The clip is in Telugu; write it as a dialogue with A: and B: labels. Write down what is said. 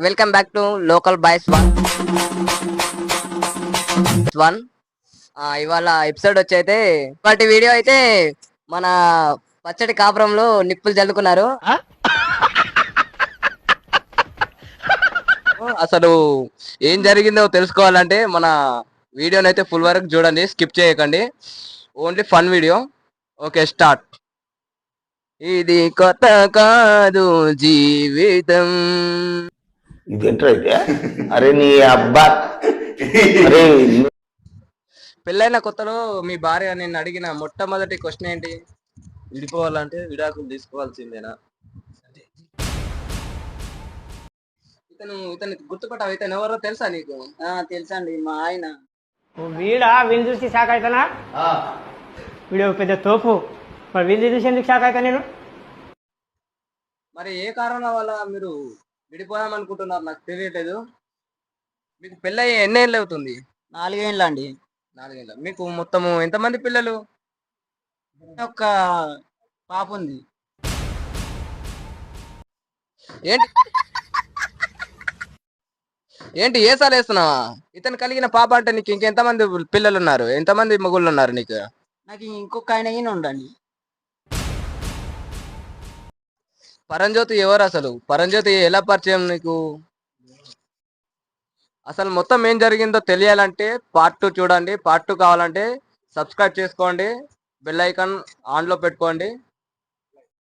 A: Welcome back to local boys one one ఇవాళ ఎపిసోడ్ వచ్చి అయితే ఇవాటి వీడియో అయితే మన పచ్చడి కాపురంలో నిప్పులు జల్లుకున్నారు. అసలు ఏం జరిగిందో తెలుసుకోవాలంటే మన వీడియోని అయితే ఫుల్ వరకు చూడండి, స్కిప్ చేయకండి. Only fun video. Okay, start. ఇది కొత్త కాదు జీవితం.
B: ఇదేంట్రా అయితే? అరే నీ అబ్బా, అరే
A: పెళ్ళైన కొత్తలో మీ భార్య నిన్ను అడిగిన మొట్టమొదటి క్వశ్చన్ ఏంటి?
C: విడిపోవాలంటే విడాకులు తీసుకోవాల్సిందేనా?
A: ఇతను గుర్తుపట్టావు? ఇతను ఎవరో తెలుసా నీకు?
D: తెలుసండి, మా ఆయన.
E: వీళ్ళు చూసి షాక్ అవుతానా? వీడు పెద్ద తోపు. మరి వీళ్ళు చూసి ఎందుకు షాక్ అవుతా నేను?
A: మరి ఏ కారణం వల్ల మీరు విడిపోదాం అనుకుంటున్నారు నాకు తెలియట్లేదు. మీకు పెళ్ళయి ఎన్ని ఏళ్ళు అవుతుంది?
D: 4 ఏళ్ళు అండి.
A: 4 ఏళ్ళు. మీకు మొత్తము ఎంతమంది పిల్లలు?
D: ఒక పాప ఉంది.
A: ఏంటి ఏంటి ఏసాలు వేస్తున్నావా? ఇతను కలిగిన పాప అంటే నీకు ఇంకెంతమంది పిల్లలు ఉన్నారు? ఎంతమంది మగుళ్ళు ఉన్నారు నీకు?
D: నాకు ఇంకొక ఆయన ఈయన ఉండండి.
A: పరంజ్యోతి ఎవరు అసలు? పరంజ్యోతి ఎలా పరిచయం నీకు? అసలు మొత్తం ఏం జరిగిందో తెలియాలంటే పార్ట్ 2 చూడండి. పార్ట్ 2 కావాలంటే సబ్స్క్రైబ్ చేసుకోండి, బెల్ ఐకాన్ ఆన్లో పెట్టుకోండి.